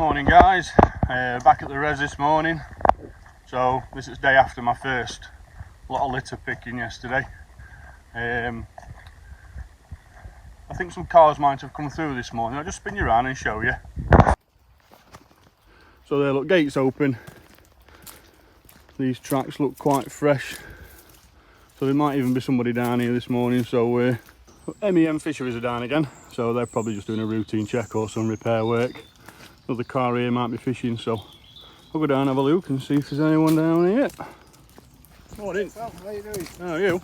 Morning guys, back at the res this morning. So this is day after my first lot of litter picking yesterday. I think some cars might have come through this morning. I'll just spin you around and show you. So there, look, gates open. These tracks look quite fresh. So there might even be somebody down here this morning. So MEM fisheries are down again. So they're probably just doing a routine check or some repair work. Another car here might be fishing, so I'll go down and have a look and see if there's anyone down here. Morning. How are you doing? How are you?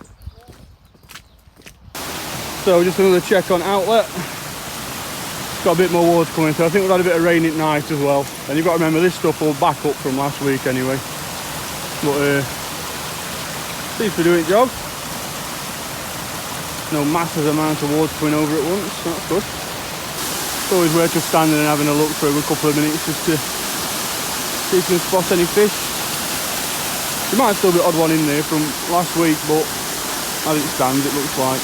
So just another check on outlet. It's got a bit more water coming through. I think we've had a bit of rain at night as well. And you've got to remember this stuff will back up from last week anyway. But seems to be doing its job. No massive amount of water coming over at once, so that's good. It's always worth just standing and having a look for a good couple of minutes just to see if you can spot any fish. There might still be an odd one in there from last week, but as it stands it looks like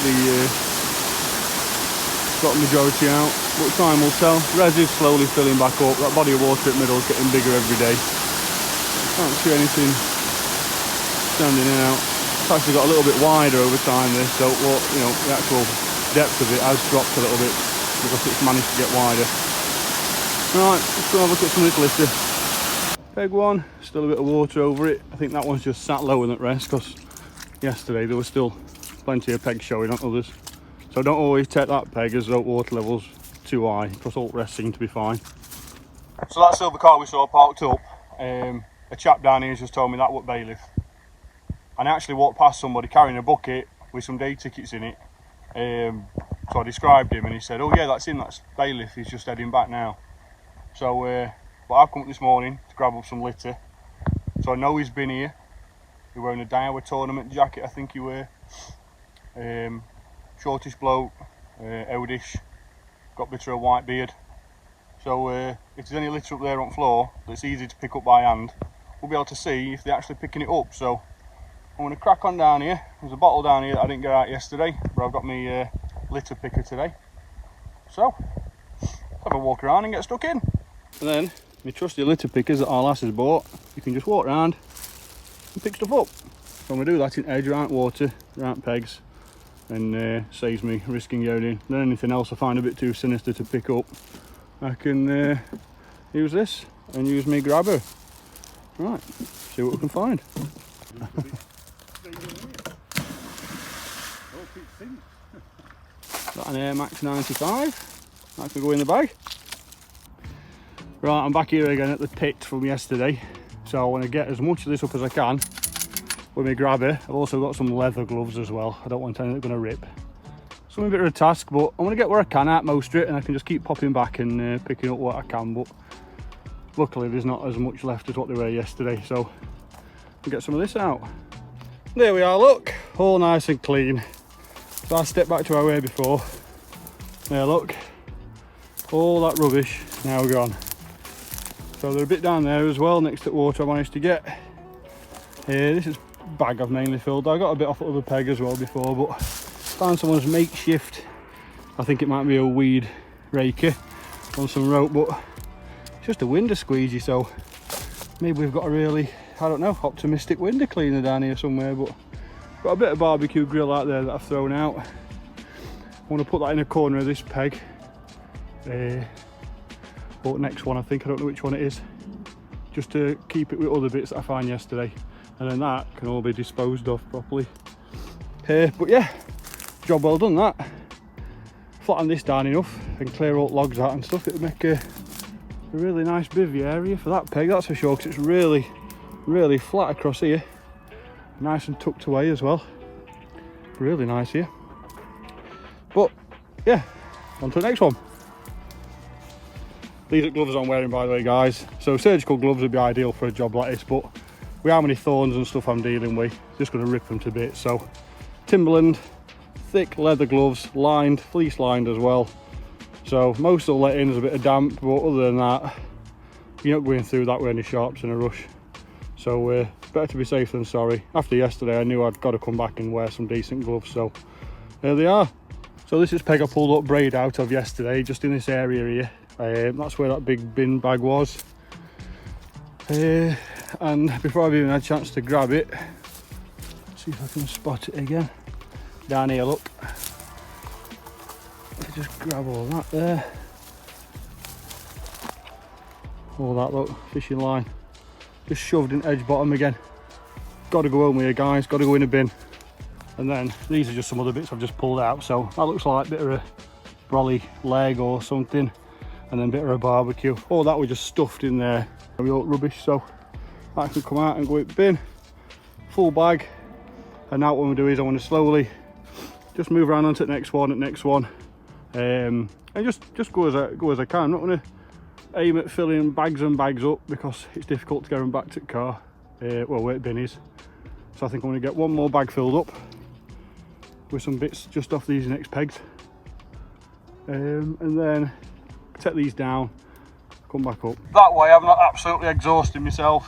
got the majority out, but time will tell. Res is slowly filling back up. That body of water at middle is getting bigger every day. Can't see anything standing out. It's actually got a little bit wider over time this, so the actual depth of it has dropped a little bit because it's managed to get wider. Right, let's go have a look at some of this litter. Peg one, still a bit of water over it. I think that one's just sat low and at rest because yesterday there was still plenty of pegs showing on others. So don't always take that peg as though water levels too high because all the rest seem to be fine. So that silver car we saw parked up, a chap down here has just told me that was bailiff. And I actually walked past somebody carrying a bucket with some day tickets in it. So I described him and he said, oh yeah, that's him, that's bailiff, he's just heading back now. So but I've come up this morning to grab up some litter. So I know he's been here. He's wearing a Daiwa tournament jacket, I think he wear. Shortish bloke, owdish, got a bit of a white beard. So if there's any litter up there on the floor that's easy to pick up by hand, we'll be able to see if they're actually picking it up. So I'm going to crack on down here. There's a bottle down here that I didn't get out yesterday, but I've got my litter picker today. So let's have a walk around and get stuck in. And then my trusty litter pickers that our lass has bought, you can just walk around and pick stuff up. So I'm going to do that in edge, around water, around pegs, and saves me risking going in. Then anything else I find a bit too sinister to pick up, I can use this and use my grabber. Right, see what we can find. Got an Air Max 95, that can go in the bag. Right, I'm back here again at the pit from yesterday, so I want to get as much of this up as I can with my grabber. I've also got some leather gloves as well. I don't want anything that's going to rip. So I'm a bit of a task, but I'm going to get where I can at most of it, and I can just keep popping back and picking up what I can. But luckily there's not as much left as what there were yesterday, so we'll get some of this out. There we are, look, all nice and clean. So I step back to where we were before. There, look, all that rubbish now gone. So there's a bit down there as well next to the water I managed to get. This is a bag I've mainly filled. I got a bit off the other peg as well before, but found someone's makeshift, I think it might be a weed raker on some rope, but it's just a window squeegee, so maybe we've got a really, I don't know, optimistic window cleaner down here somewhere. But got a bit of barbecue grill out there that I've thrown out. I want to put that in a corner of this peg. But next one, I think, I don't know which one it is, just to keep it with other bits that I found yesterday, and then that can all be disposed of properly. But yeah, job well done that. Flatten this down enough and clear all logs out and stuff. It'll make a really nice bivvy area for that peg, that's for sure, because it's really flat across here, nice and tucked away as well. Really nice here. But yeah, on to the next one. These are gloves I'm wearing, by the way, guys. So surgical gloves would be ideal for a job like this, but with how many thorns and stuff I'm dealing with, just going to rip them to bits. So Timberland, thick leather gloves, lined, fleece lined as well. So most will let in as a bit of damp, but other than that, you're not going through that with any sharps in a rush. So better to be safe than sorry. After yesterday, I knew I'd got to come back and wear some decent gloves, so there they are. So this is peg I pulled up braid out of yesterday, just in this area here. That's where that big bin bag was. And before I've even had a chance to grab it, see if I can spot it again. Down here, look. Just grab all that there. All that, look, fishing line. Just shoved in edge bottom again. Got to go home here, guys, got to go in a bin. And then these are just some other bits I've just pulled out. So that looks like a bit of a brolly leg or something. And then a bit of a barbecue. All that was just stuffed in there. Rubbish, so that can come out and go in the bin. Full bag. And now what I'm going to do is I want to slowly just move around onto the next one, and just go as I can. I'm not going to aim at filling bags and bags up because it's difficult to get them back to the car, well, where the bin is. So I think I'm going to get one more bag filled up with some bits just off these next pegs, and then take these down, come back up. That way I'm not absolutely exhausting myself.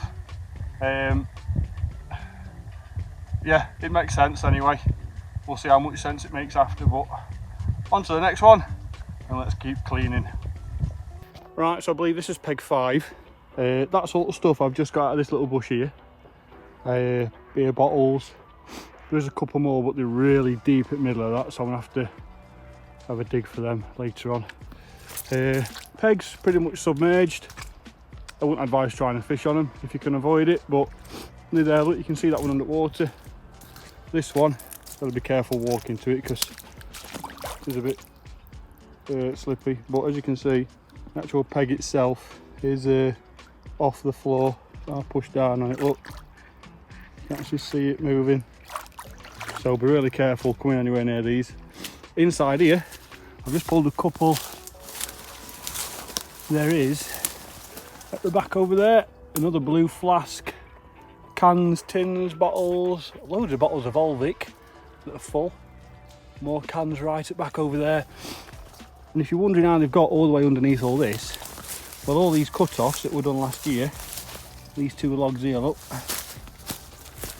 Yeah, it makes sense anyway. We'll see how much sense it makes after, but on to the next one and let's keep cleaning. Right, so I believe this is peg 5. That sort of stuff I've just got out of this little bush here. Beer bottles. There's a couple more, but they're really deep at the middle of that, so I'm gonna have to have a dig for them later on. Pegs pretty much submerged. I wouldn't advise trying to fish on them if you can avoid it, but they're there. Look, you can see that one underwater. This one, gotta be careful walking to it because it's a bit slippy, but as you can see, the actual peg itself is off the floor. So I'll push down on it, look, you can actually see it moving, so be really careful coming anywhere near these. Inside here I've just pulled a couple. There is at the back over there another blue flask, cans, tins, bottles, loads of bottles of Volvic that are full. More cans right at back over there. And if you're wondering how they've got all the way underneath all this, well, all these cut-offs that were done last year, these 2 logs here, look,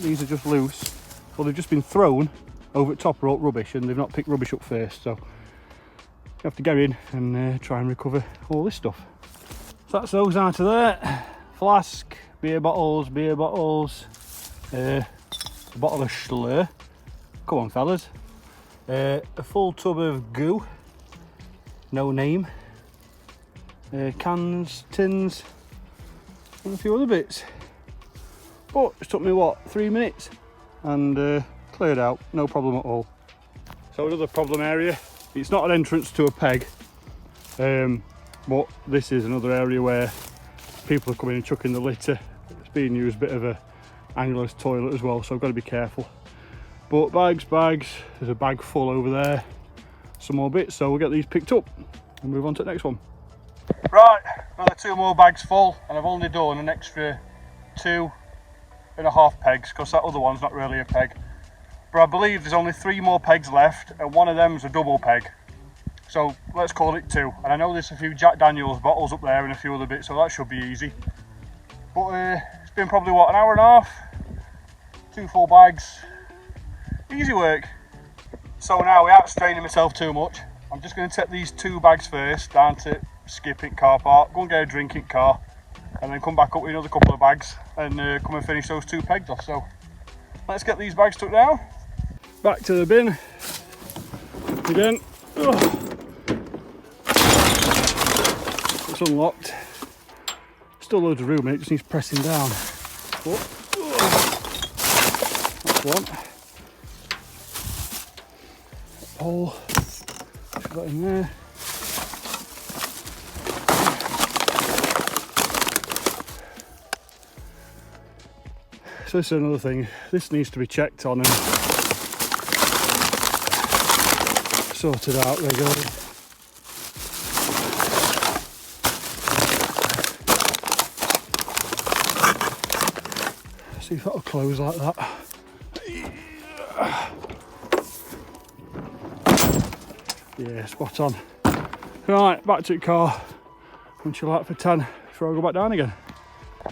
these are just loose. Well, they've just been thrown over at top rope rubbish and they've not picked rubbish up first, so you have to get in and try and recover all this stuff. So that's those out of there. Flask, beer bottles, a bottle of Schlur, come on fellas, a full tub of goo, no name, cans, tins, and a few other bits. But it took me, what, 3 minutes and cleared out, no problem at all. So another problem area, it's not an entrance to a peg, but this is another area where people are coming and chucking the litter. It's being used a bit of a angler's toilet as well, so I've got to be careful. But bags, there's a bag full over there, some more bits, so we'll get these picked up and move on to the next one. Right, another 2 more bags full, and I've only done an extra 2.5 pegs because that other one's not really a peg. But I believe there's only 3 more pegs left, and one of them's a double peg. So let's call it 2. And I know there's a few Jack Daniels bottles up there and a few other bits, so that should be easy. But it's been probably, what, an hour and a half? 2 full bags. Easy work. So now, without straining myself too much, I'm just going to take these 2 bags first down to Skip it car park, go and get a drink in car, and then come back up with another couple of bags and come and finish those 2 pegs off. So let's get these bags took now. Back to the bin again. It's unlocked. Still loads of room in it, just needs pressing down. That's one. Pole, put that in there. So this is another thing, this needs to be checked on and sorted out regularly. See if that'll close like that. Yeah, spot on. Right, back to the car and chill out for 10 before I go back down again.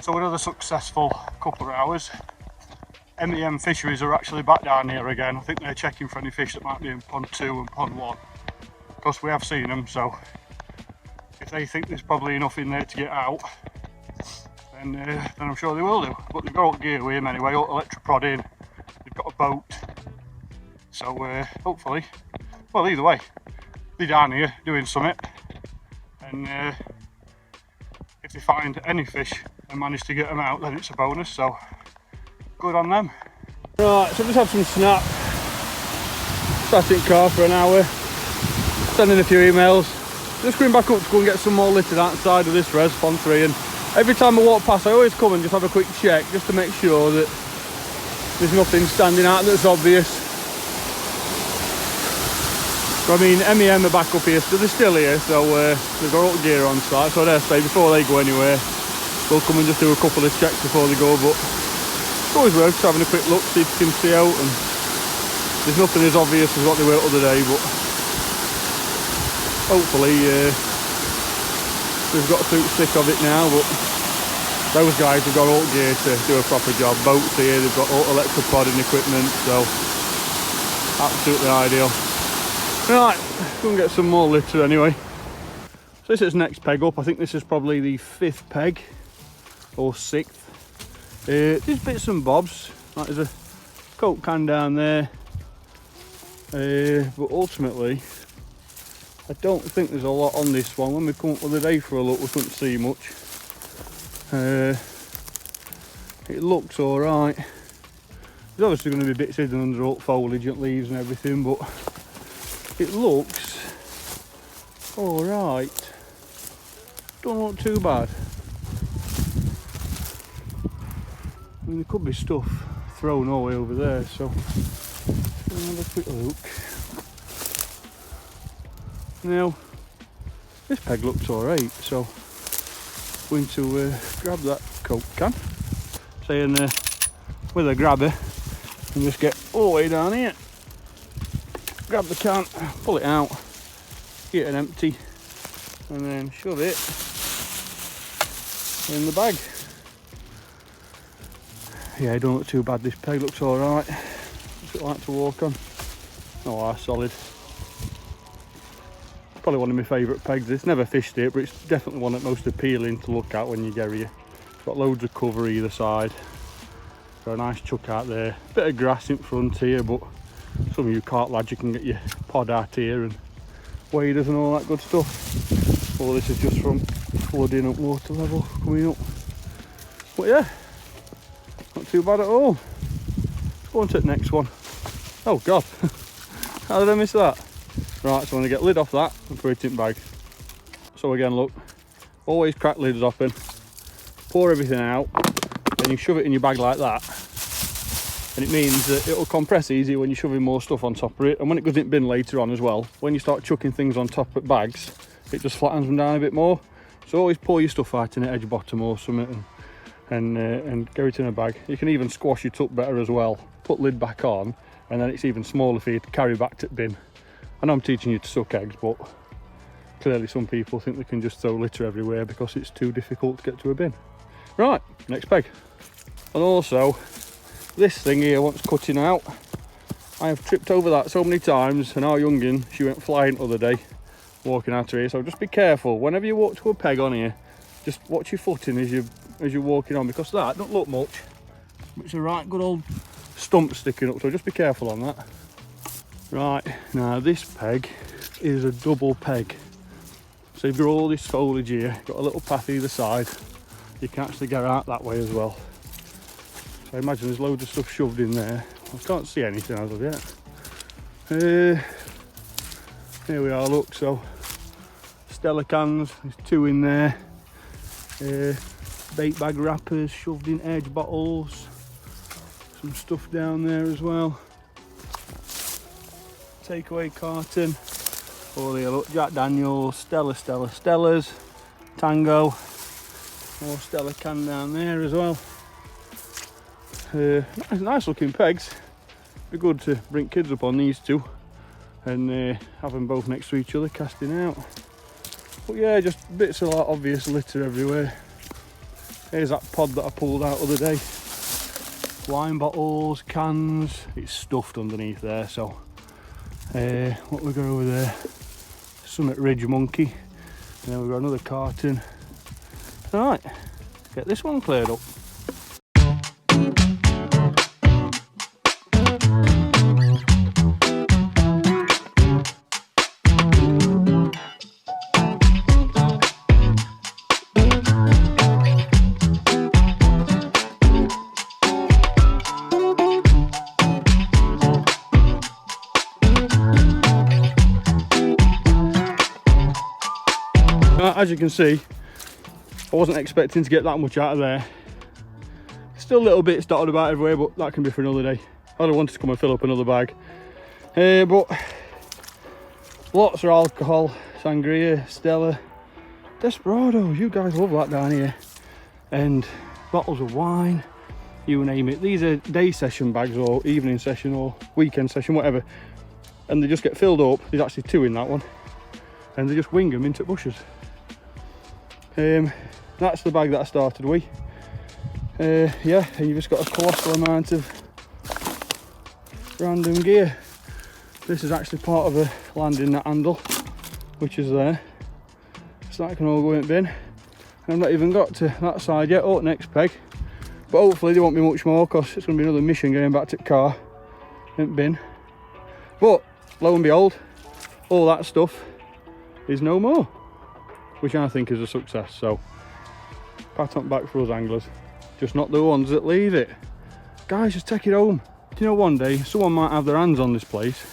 So another successful couple of hours. M&M Fisheries are actually back down here again. I think they're checking for any fish that might be in pond 2 and pond 1. Of course we have seen them, so if they think there's probably enough in there to get out, then I'm sure they will do. But they've got all gear with them anyway, all electric prod in, they've got a boat, so hopefully, well, either way, they're down here doing something, and if they find any fish and manage to get them out, then it's a bonus, so good on them. Right, so I've just had some snap, sat in car for an hour, sending a few emails, just going back up to go and get some more litter outside of this res, pond 3, and every time I walk past I always come and just have a quick check just to make sure that there's nothing standing out that's obvious. So, I mean, MEM are back up here, so they're still here, so they've got all gear on site, so I dare say before they go anywhere they'll come and just do a couple of checks before they go, but it's always worth having a quick look, see if you can see out, and there's nothing as obvious as what they were the other day, but hopefully we've got through the thick of it now. But those guys have got all gear to do a proper job. Boats here, they've got all electric prodding equipment, so absolutely ideal. Right, go and get some more litter anyway. So this is next peg up. I think this is probably the 5th peg or 6th. There's bits and bobs, like there's a Coke can down there, but ultimately I don't think there's a lot on this one. When we come up with a day for a look, we couldn't see much. It looks alright. There's obviously going to be bits hidden under all foliage and leaves and everything, but it looks alright. Don't look too bad. I mean, there could be stuff thrown all the way over there, so I'll have a quick look. Now, this peg looks alright, so I'm going to grab that Coke can, saying with a grabber, and just get all the way down here, grab the can, pull it out, get it empty, and then shove it in the bag. Yeah, it don't look too bad, this peg looks alright. What's it like to walk on? Oh, solid. Probably one of my favourite pegs. It's never fished it, but it's definitely one that's most appealing to look at when you get here. It's got loads of cover either side. Got a nice chuck out there. Bit of grass in front here, but some of you cart lads, you can get your pod out here and waders and all that good stuff. All this is just from flooding up water level coming up. But yeah, not too bad at all. Let's go on to the next one. Oh God, how did I miss that? Right, so I'm going to get lid off that and put it in the bag. So again, look, always crack lids open, pour everything out, and you shove it in your bag like that. And it means that it'll compress easier when you're shoving more stuff on top of it. And when it goes in bin later on as well, when you start chucking things on top of bags, it just flattens them down a bit more. So always pour your stuff out in the edge bottom or something and get it in a bag. You can even squash it up better as well. Put lid back on, and then it's even smaller for you to carry back to the bin. I know I'm teaching you to suck eggs, but clearly some people think they can just throw litter everywhere because it's too difficult to get to a bin. Right, next peg. And also, this thing here wants cutting out. I have tripped over that so many times, and our youngin, she went flying the other day walking out of here, so just be careful. Whenever you walk to a peg on here, just watch your footing as you're walking on, because that don't look much. It's a right good old stump sticking up, so just be careful on that. Right, now this peg is a double peg. So you've got all this foliage here, got a little path either side. You can actually get out that way as well. So I imagine there's loads of stuff shoved in there. I can't see anything as of yet. Here we are, look, so Stella cans, there's 2 in there. Bait bag wrappers, shoved in edge bottles. Some stuff down there as well. Takeaway carton. Oh, there, look, Jack Daniels, Stellas, Tango. More Stella can down there as well. Nice looking pegs. Be good to bring kids up on these two and have them both next to each other casting out. But yeah, just bits of like obvious litter everywhere. Here's that pod that I pulled out the other day. Wine bottles, cans, it's stuffed underneath there, so what we got over there, Summit Ridge Monkey. And then we've got another carton. Alright, let's get this one cleared up. As you can see, I wasn't expecting to get that much out of there. Still little bits dotted about everywhere, but that can be for another day. I don't want to come and fill up another bag. But lots of alcohol, sangria, Stella, Desperados. You guys love that down here. And bottles of wine, you name it. These are day session bags or evening session or weekend session, whatever. And they just get filled up. There's actually 2 in that one. And they just wing them into bushes. That's the bag that I started with. Yeah, and you've just got a colossal amount of random gear. This is actually part of a landing net handle, which is there. So that can all go in the bin. And I've not even got to that side yet, or next peg. But hopefully there won't be much more, because it's going to be another mission going back to the car in the bin. But lo and behold, all that stuff is no more, which I think is a success. So pat on back for us anglers, just not the ones that leave it. Guys, just take it home. Do you know, one day someone might have their hands on this place,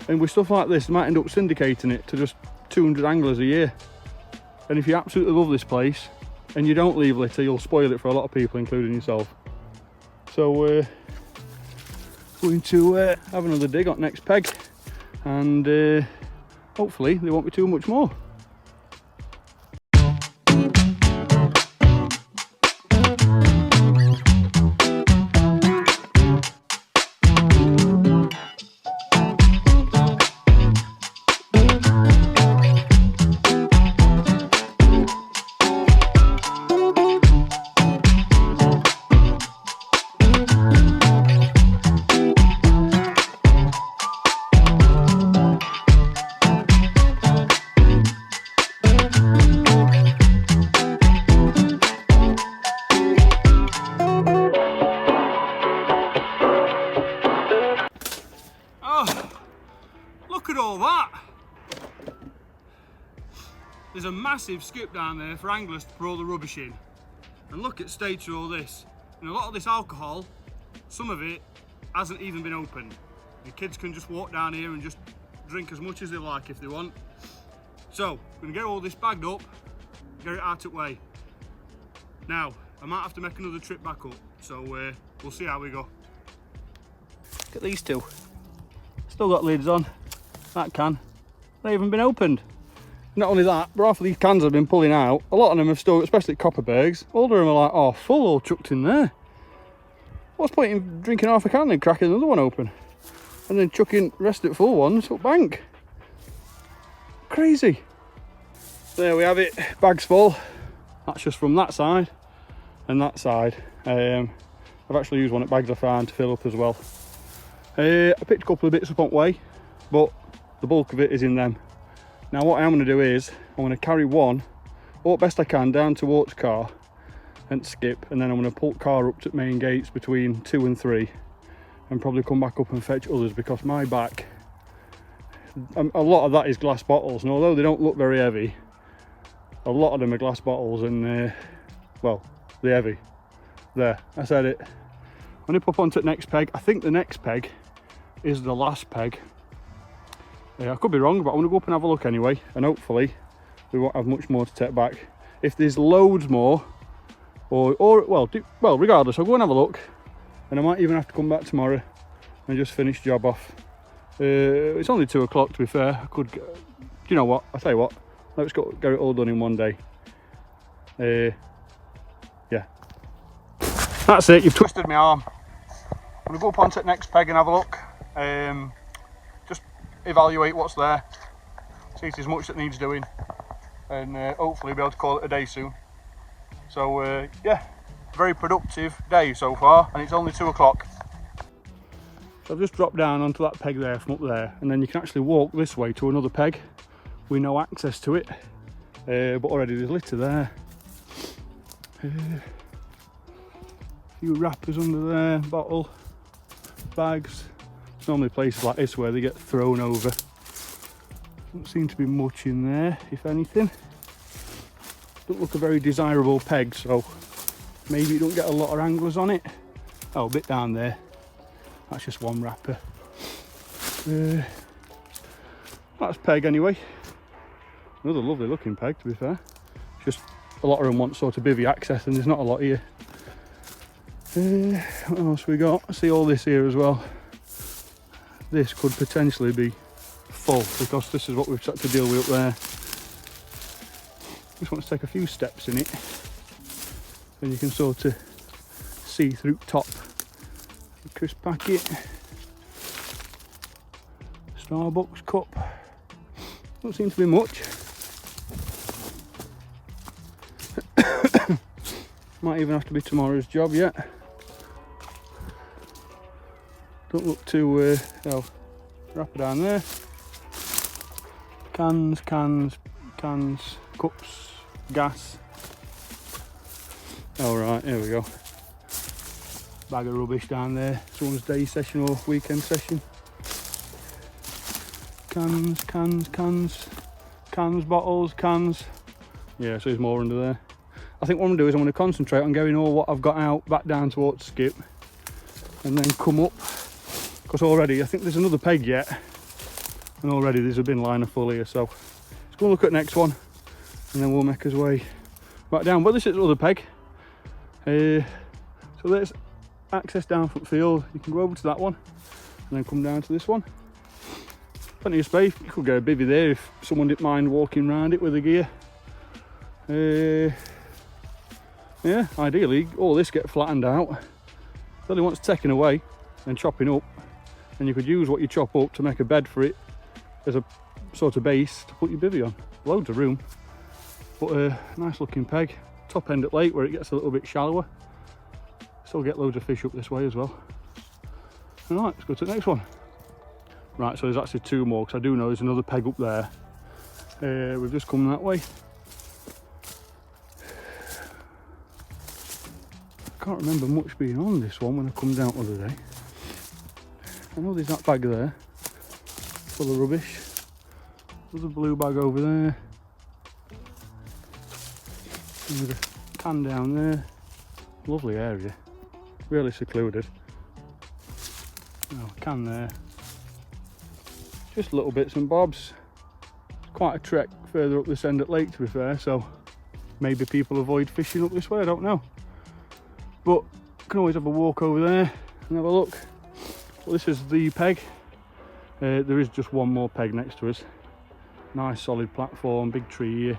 and with stuff like this they might end up syndicating it to just 200 anglers a year. And if you absolutely love this place and you don't leave litter, you'll spoil it for a lot of people, including yourself. So we're going to have another dig on next peg, and hopefully there won't be too much more. Look at all that! There's a massive skip down there for anglers to put all the rubbish in. And look at the state of all this. And a lot of this alcohol, some of it hasn't even been opened. The kids can just walk down here and just drink as much as they like if they want. So, I'm going to get all this bagged up, get it out of the way. Now, I might have to make another trip back up, so we'll see how we go. Look at these two. Still got lids on. That can. They haven't been opened. Not only that, but half of these cans I've been pulling out, a lot of them have still, especially Copperbergs, all of them are like, oh, full or chucked in there. What's the point in drinking half a can and cracking another one open? And then chucking the rest of it full ones up bank. Crazy. There we have it, bags full. That's just from that side and that side. I've actually used one at bags I found to fill up as well. I picked a couple of bits up on the way, but the bulk of it is in them. Now what I am going to do is, I'm going to carry one, or best I can, down towards the car and skip, and then I'm going to pull the car up to the main gates between 2 and 3 and probably come back up and fetch others, because my back, a lot of that is glass bottles, and although they don't look very heavy, a lot of them are glass bottles, and well, they're heavy. There, I said it. I'm going to pop onto the next peg. I think the next peg is the last peg. I could be wrong, but I'm going to go up and have a look anyway, and hopefully we won't have much more to take back. If there's loads more, well, regardless, I'll go and have a look, and I might even have to come back tomorrow and just finish the job off. It's only 2 o'clock, to be fair. I could, do you know what? I'll tell you what. Let's go get it all done in one day. Yeah. That's it. You've twisted my arm. I'm going to go up onto the next peg and have a look. Just evaluate what's there. See if there's much that needs doing. And hopefully be able to call it a day soon. So yeah, very productive day so far, and it's only 2 o'clock. So I've just dropped down onto that peg there from up there, and then you can actually walk this way to another peg with no access to it. but already there's litter there. A few wrappers under there, bottle, bags. It's normally places like this where they get thrown over. Doesn't seem to be much in there, if anything. Don't look a very desirable peg, so maybe you don't get a lot of anglers on it. Oh, a bit down there. That's just one wrapper. That's peg anyway. Another lovely looking peg, to be fair. Just a lot of them want sort of bivvy access and there's not a lot here. What else we got? I see all this here as well. This could potentially be full because this is what we've had to deal with up there. Just want to take a few steps in it and you can sort of see through top. A crisp packet, Starbucks cup. Don't seem to be much. Might even have to be tomorrow's job yet. Don't look too oh, wrapper down there. Cans, cups, gas. All right, here we go. Bag of rubbish down there. Someone's day session or weekend session. Cans, bottles, cans. Yeah, so there's more under there. I think what I'm going to do is I'm going to concentrate on getting all what I've got out back down towards skip and then come up, because already I think there's another peg yet and already there's a bin liner full here, so let's go and look at the next one and then we'll make our way back down. Well, this is the other peg. So there's access down from the field. You can go over to that one and then come down to this one. Plenty of space. You could get a bivvy there if someone didn't mind walking around it with the gear. Yeah, ideally all this get flattened out. It only wants taken away and chopping up, and you could use what you chop up to make a bed for it as a sort of base to put your bivvy on. Loads of room, but a nice looking peg. Top end at lake where it gets a little bit shallower. Still get loads of fish up this way as well. All right, let's go to the next one. Right, so there's actually two more because I do know there's another peg up there. We've just come that way. I can't remember much being on this one when I come down the other day. I know there's that bag there, full of rubbish. There's a blue bag over there. There's a can down there. Lovely area, really secluded. Oh, a can there. Just little bits and bobs. It's quite a trek further up this end at lake, to be fair, so maybe people avoid fishing up this way, I don't know. But you can always have a walk over there and have a look. Well, this is the peg. There is just one more peg next to us. Nice solid platform, big tree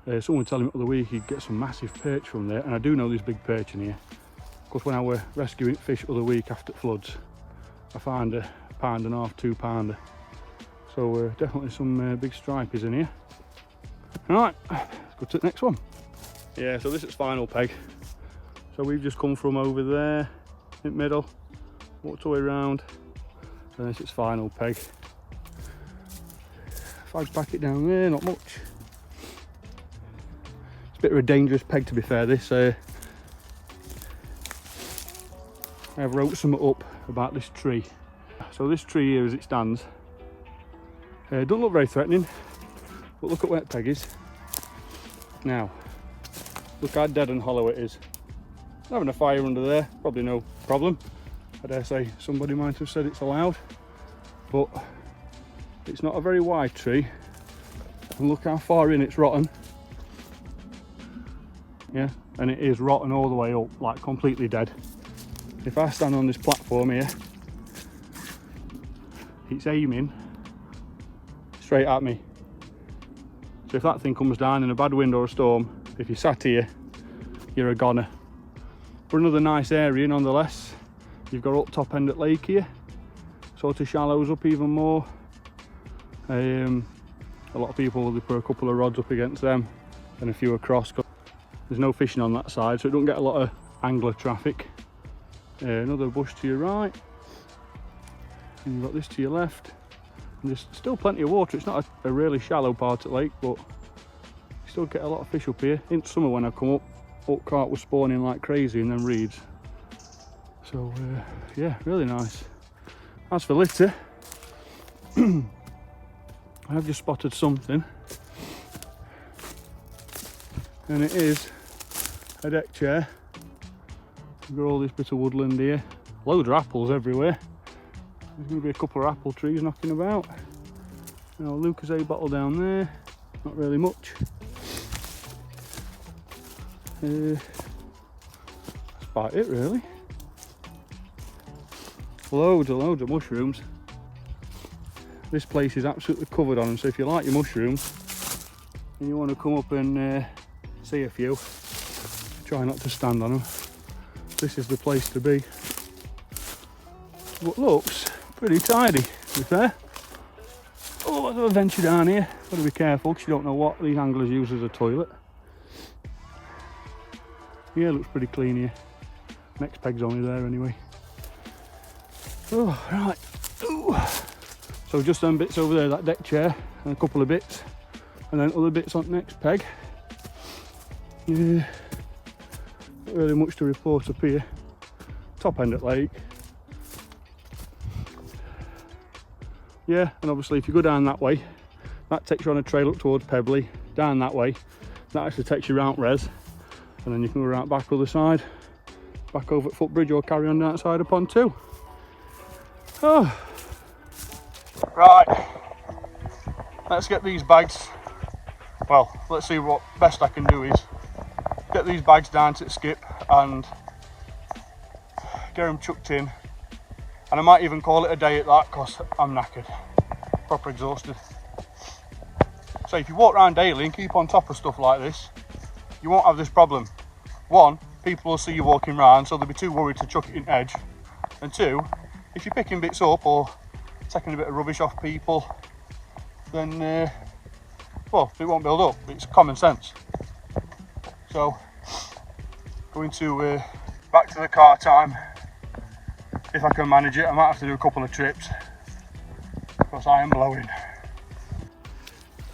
here. Someone was telling me the other week he'd get some massive perch from there, and I do know there's big perch in here. Of course, when I were rescuing fish the other week after floods, I found a £1.5, £2. So definitely some big stripers in here. All right, let's go to the next one. Yeah, so this is final peg. So we've just come from over there in the middle, walked all the way around, and this is final peg. Fag packet down there, not much. It's a bit of a dangerous peg, to be fair, this. I have wrote something up about this tree. So this tree here as it stands, don't look very threatening, but look at where the peg is. Now, look how dead and hollow it is. Having a fire under there, probably no problem. I dare say somebody might have said it's allowed, but it's not a very wide tree. And look how far in it's rotten. Yeah, and it is rotten all the way up, like completely dead. If I stand on this platform here, it's aiming straight at me. So if that thing comes down in a bad wind or a storm, if you sat here, you're a goner. But another nice area nonetheless. You've got up top end at lake here, sort of shallows up even more. A lot of people will put a couple of rods up against them and a few across. There's no fishing on that side, so it don't get a lot of angler traffic. Another bush to your right, and you've got this to your left. And there's still plenty of water. It's not a really shallow part of the lake, but still get a lot of fish up here. In summer when I come up, carp was spawning like crazy and then reeds. So yeah, really nice. As for litter, I've just spotted something, and it is a deck chair. We've got all this bit of woodland here, loads of apples everywhere. There's going to be a couple of apple trees knocking about. Now, Lucozade bottle down there, not really much. That's about it really. Loads of mushrooms. This place is absolutely covered on them, so if you like your mushrooms and you want to come up and see a few, try not to stand on them. This is the place to be. But looks pretty tidy, to be fair. Oh, let's have a venture down here. Got to be careful because you don't know what these anglers use as a toilet. Yeah, looks pretty clean here. Next peg's only there anyway. Oh, right. Ooh. So just them bits over there, that deck chair, and a couple of bits, and then other bits on the next peg. Yeah, not really much to report up here. Top end at lake. Yeah, and obviously if you go down that way, that takes you on a trail up towards Pebbly, down that way. That actually takes you around Res, and then you can go around back other side, back over at Footbridge, or carry on down side of Pond 2. Oh. Right, let's get these bags, well, let's see what best I can do is get these bags down to the skip and get them chucked in, and I might even call it a day at that because I'm knackered, proper exhausted. So if you walk around daily and keep on top of stuff like this, you won't have this problem. One, people will see you walking around, so they'll be too worried to chuck it in edge, and two, if you're picking bits up or taking a bit of rubbish off people, then well, it won't build up. It's common sense. So going to back to the car time. If I can manage it, I might have to do a couple of trips because I am blowing.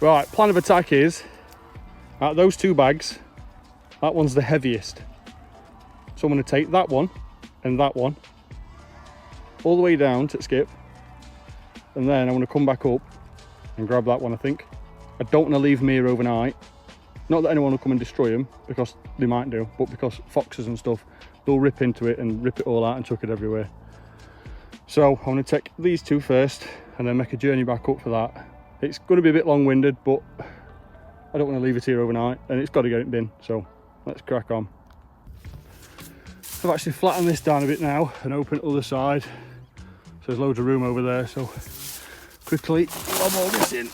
Right, plan of attack is out of those two bags, that one's the heaviest, so I'm going to take that one and that one all the way down to skip, and then I want to come back up and grab that one. I think I don't want to leave them here overnight, not that anyone will come and destroy them, because they might do, but because foxes and stuff, they'll rip into it and rip it all out and chuck it everywhere. So I want to take these two first and then make a journey back up for that. It's going to be a bit long-winded, but I don't want to leave it here overnight, and it's got to get it bin, so let's crack on. I've actually flattened this down a bit now and opened the other side, so there's loads of room over there, so quickly lob all this in.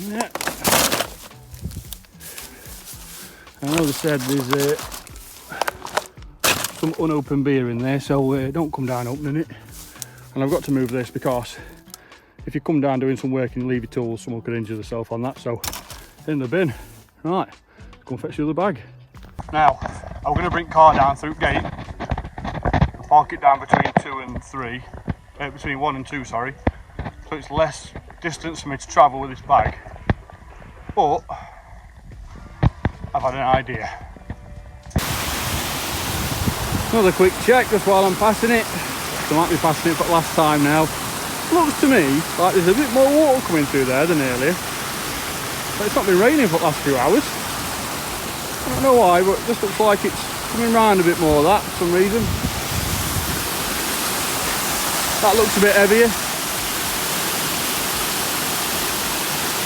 Yeah. I know they said there's some unopened beer in there, so don't come down opening it. And I've got to move this because if you come down doing some work and you leave your tools, someone could injure themselves on that, so in the bin. Right, let's go and fetch the other bag. Now, I'm going to bring the car down through gate, park it down between 2 and 3, between 1 and 2, sorry, so it's less distance for me to travel with this bag. But I've had an idea. Another quick check just while I'm passing it. So I might be passing it for the last time now. Looks to me like there's a bit more water coming through there than earlier. But it's not been raining for the last few hours. I don't know why, but it just looks like it's coming round a bit more of that for some reason. That looks a bit heavier.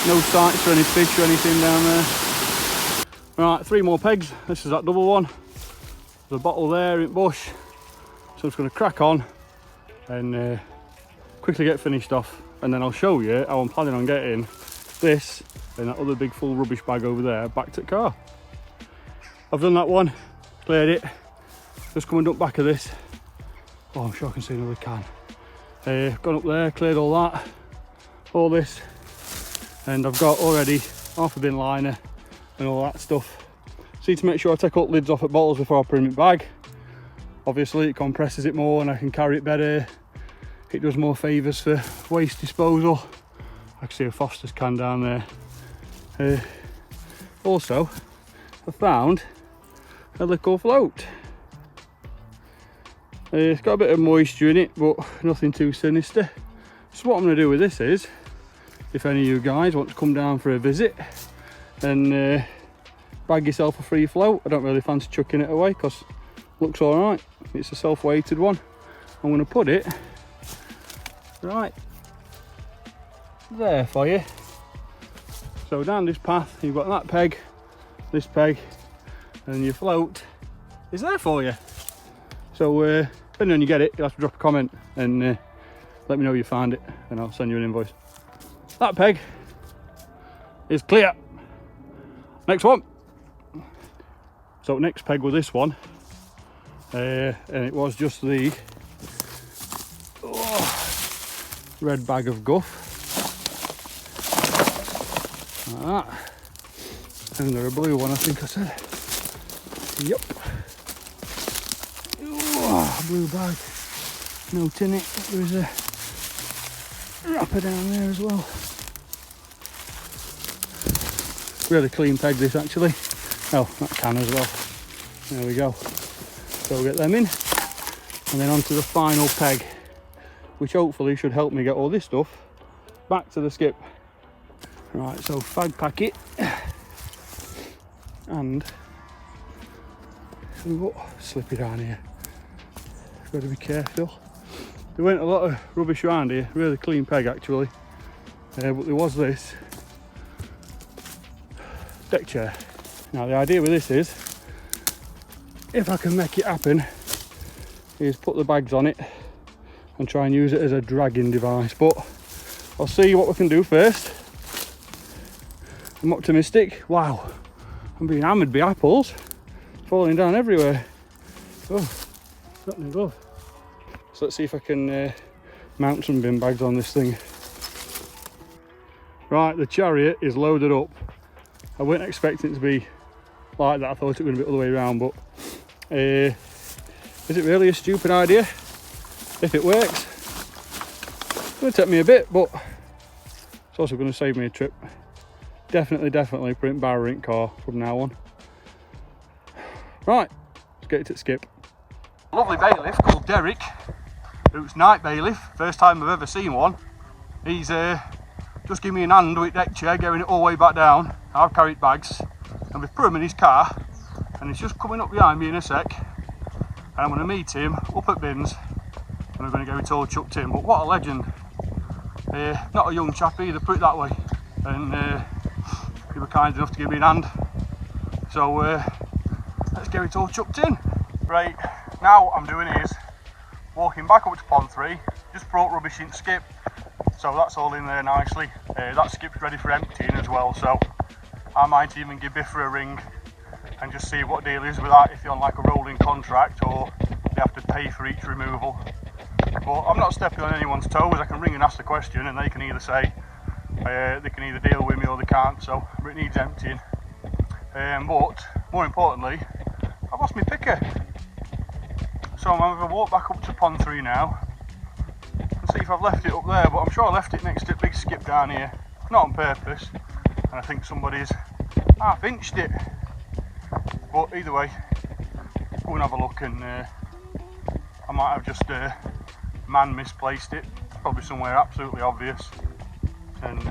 No sights or any fish or anything down there. Right, 3 more pegs. This is that double one. There's a bottle there in bush. So I'm just going to crack on and quickly get finished off, and then I'll show you how I'm planning on getting this and that other big full rubbish bag over there back to the car. I've done that one, cleared it, just come and dump back of this. Oh, I'm sure I can see another can. Gone up there, cleared all that, all this, and I've got already half a bin liner and all that stuff. So need to make sure I take all the lids off at bottles before I put them in bag. Obviously it compresses it more and I can carry it better. It does more favours for waste disposal. I can see a Foster's can down there. Also, I found a little float. It's got a bit of moisture in it, but nothing too sinister. So what I'm going to do with this is, if any of you guys want to come down for a visit and bag yourself a free float, I don't really fancy chucking it away because it looks all right. It's a self-weighted one. I'm going to put it right there for you. So down this path, you've got that peg, this peg, and your float is there for you. So depending on you get it, you'll have to drop a comment and let me know you find it, and I'll send you an invoice. That peg is clear. Next one. So next peg was this one, and it was just the red bag of guff. Like that. And there's a blue one, I think I said. Yep. Oh, blue bag. Note in it. There's a wrapper down there as well. Really clean peg this actually. Oh, that can as well. There we go. So we'll get them in. And then onto the final peg, which hopefully should help me get all this stuff back to the skip. Right, so fag packet. And slippy down here. Got to be careful. There went a lot of rubbish around here. Really clean peg actually. But there was this deck chair. Now the idea with this is, if I can make it happen, is put the bags on it and try and use it as a dragging device. But I'll see what we can do first. I'm optimistic. Wow, I'm being hammered by apples, falling down everywhere. Oh, got my glove. So let's see if I can mount some bin bags on this thing. Right, the chariot is loaded up. I wasn't expecting it to be like that. I thought it was going to be all the way around, but is it really a stupid idea? If it works, it's going to take me a bit, but it's also going to save me a trip. Definitely print bar rink car from now on. Right, let's get it to skip. Lovely bailiff called Derek, who's night bailiff, first time I've ever seen one. He's just given me an hand with deck chair, getting it all the way back down. I've carried bags and we've put him in his car, and he's just coming up behind me in a sec, and I'm going to meet him up at bins and we're going to get it all chucked in. But what a legend. Not a young chap either, put it that way, and he was kind enough to give me an hand. So let's get it all chucked in. Right, now what I'm doing is walking back up to pond 3, just brought rubbish in skip, so that's all in there nicely. That skip's ready for emptying as well, so I might even give Biffa a ring and just see what deal is with that, if you're on like a rolling contract or they have to pay for each removal. But I'm not stepping on anyone's toes. I can ring and ask the question and they can either say they can either deal with me or they can't, so it needs emptying. But more importantly, I've lost my picker, so I'm going to walk back up to pond 3 now and see if I've left it up there. But I'm sure I left it next to a big skip down here, not on purpose, and I think somebody's half inched it. But either way, go and have a look, and I might have just man misplaced it, probably somewhere absolutely obvious. And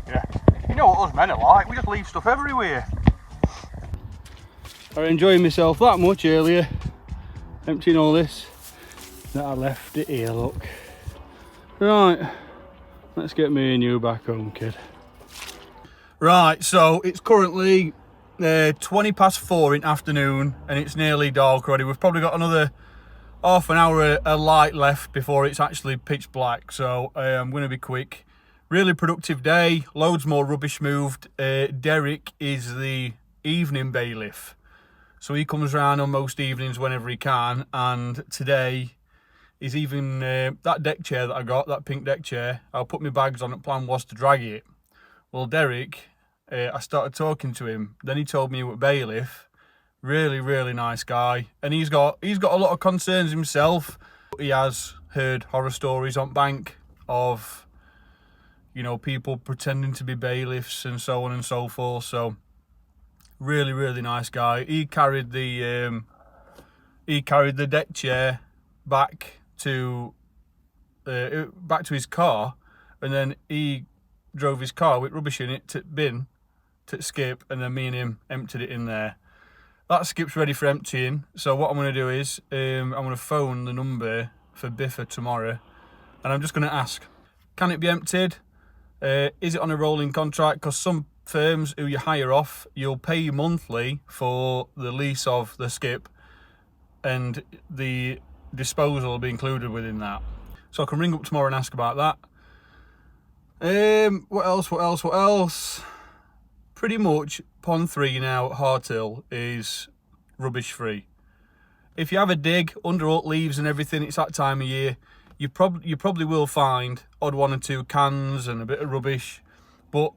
yeah, you know what us men are like, we just leave stuff everywhere. I was enjoying myself that much earlier, emptying all this, that I left it here, look. Right, let's get me and you back home, kid. Right, so it's currently 20 past 4 in the afternoon and it's nearly dark already. We've probably got another half an hour of light left before it's actually pitch black, so I'm going to be quick. Really productive day, loads more rubbish moved. Derek is the evening bailiff, so he comes around on most evenings whenever he can, and today is even that deck chair that I got, that pink deck chair, I'll put my bags on. The plan was to drag it. Well, Derek, I started talking to him, then he told me he was bailiff. Really nice guy, and he's got a lot of concerns himself. He has heard horror stories on bank of, you know, people pretending to be bailiffs and so on and so forth. So really, really nice guy. He carried the deck chair back to his car, and then he drove his car with rubbish in it to bin to skip, and then me and him emptied it in there. That skip's ready for emptying, so what I'm going to do is I'm going to phone the number for Biffa tomorrow, and I'm just going to ask, can it be emptied? Is it on a rolling contract? Because some firms who you hire off, you'll pay monthly for the lease of the skip, and the disposal will be included within that. So I can ring up tomorrow and ask about that. What else? Pretty much Pond 3 now at Harthill is rubbish free. If you have a dig under all leaves and everything, it's that time of year, you probably will find odd 1 or 2 cans and a bit of rubbish. But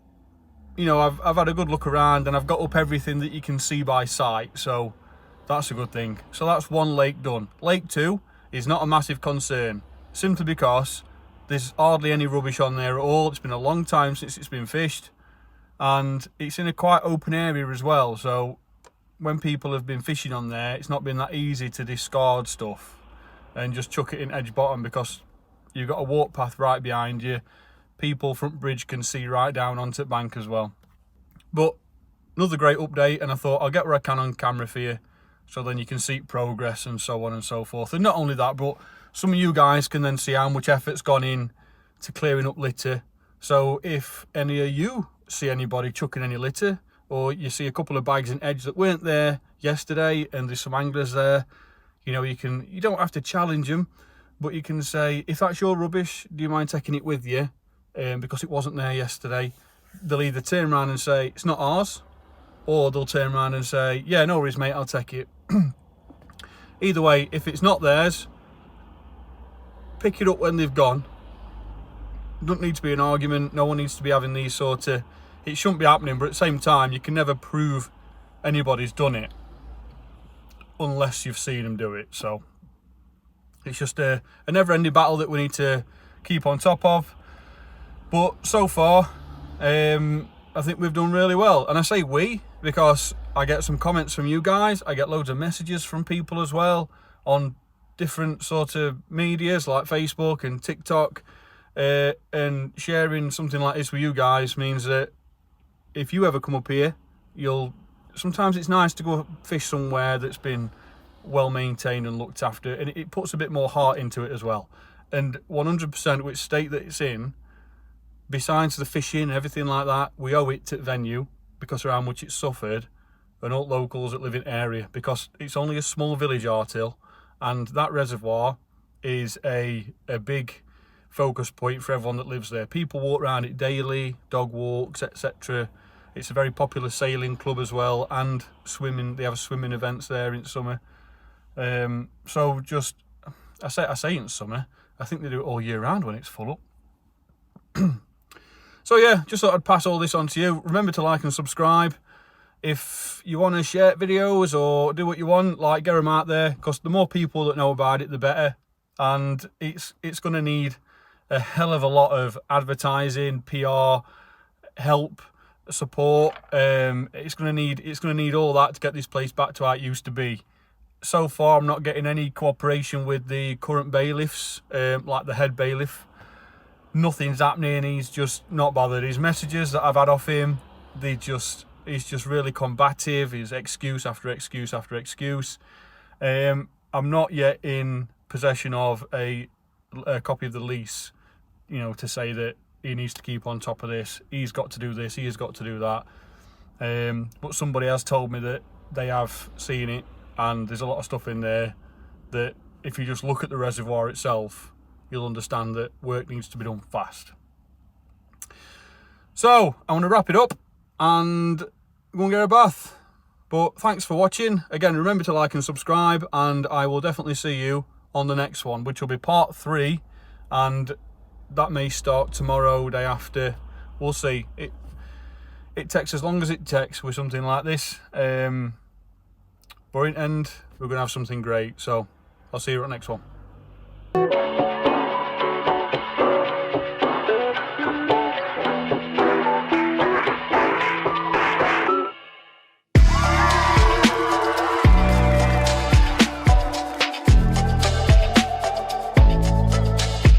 you know, I've had a good look around, and I've got up everything that you can see by sight, so that's a good thing. So that's one lake done. Lake 2 is not a massive concern, simply because there's hardly any rubbish on there at all. It's been a long time since it's been fished, and it's in a quite open area as well, so when people have been fishing on there, it's not been that easy to discard stuff and just chuck it in edge bottom, because you've got a walk path right behind you. People front bridge can see right down onto the bank as well. But another great update, and I thought I'll get where I can on camera for you, so then you can see progress and so on and so forth. And not only that, but some of you guys can then see how much effort's gone in to clearing up litter. So if any of you see anybody chucking any litter, or you see a couple of bags in edge that weren't there yesterday and there's some anglers there, you know, you don't have to challenge them, but you can say, if that's your rubbish, do you mind taking it with you? Because it wasn't there yesterday. They'll either turn around and say it's not ours, or they'll turn around and say, yeah, no worries mate, I'll take it. Either way, if it's not theirs, pick it up when they've gone. Doesn't need to be an argument. No one needs to be having these sort of, it shouldn't be happening, but at the same time, you can never prove anybody's done it unless you've seen them do it. So it's just a never-ending battle that we need to keep on top of. But so far, I think we've done really well. And I say we because I get some comments from you guys. I get loads of messages from people as well on different sort of medias like Facebook and TikTok. And sharing something like this with you guys means that if you ever come up here, sometimes it's nice to go fish somewhere that's been well maintained and looked after, and it puts a bit more heart into it as well. And 100% which state that it's in, besides the fishing and everything like that, we owe it to the venue because of how much it's suffered, and all locals that live in the area, because it's only a small village, Harthill, and that reservoir is a big focus point for everyone that lives there. People walk around it daily, dog walks, etc. It's a very popular sailing club as well, and swimming. They have swimming events there in summer. So just, I say in summer, I think they do it all year round when it's full up. So yeah, just thought I'd pass all this on to you. Remember to like and subscribe. If you want to share videos or do what you want, like, get them out there, because the more people that know about it, the better. And it's going to need a hell of a lot of advertising, PR, help, support. It's going to need all that to get this place back to how it used to be. So far, I'm not getting any cooperation with the current bailiffs, like the head bailiff. Nothing's happening. He's just not bothered. His messages that I've had off him, he's just really combative. His excuse after excuse after excuse. I'm not yet in possession of a copy of the lease, you know, to say that he needs to keep on top of this. He's got to do this. He has got to do that. But somebody has told me that they have seen it, and there's a lot of stuff in there that if you just look at the reservoir itself, you'll understand that work needs to be done fast. So I want to wrap it up and go and get a bath. But thanks for watching. Again, remember to like and subscribe, and I will definitely see you on the next one, which will be part 3, and that may start tomorrow, day after. We'll see. It takes as long as it takes with something like this. But in the end, we're going to have something great. So I'll see you at the next one.